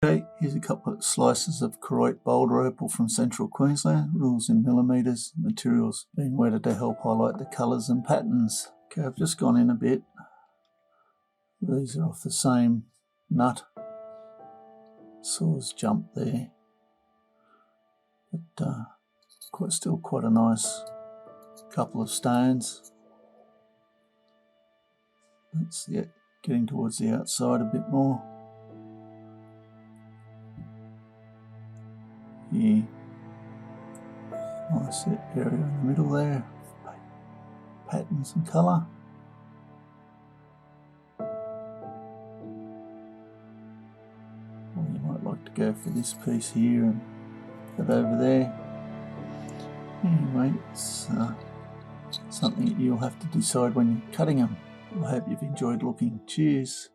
Okay, here's a couple of slices of Koroit Boulder Opal from central Queensland, rules in millimetres, materials being wetted to help highlight the colours and patterns. Okay, I've just gone in a bit. These are off the same nut. Saws jumped there, but still quite a nice couple of stones. That's it, getting towards the outside a bit more. Yeah, nice area in the middle there, patterns and colour. Or you might like to go for this piece here and that over there. Anyway, it's something you'll have to decide when you're cutting them. I hope you've enjoyed looking. Cheers.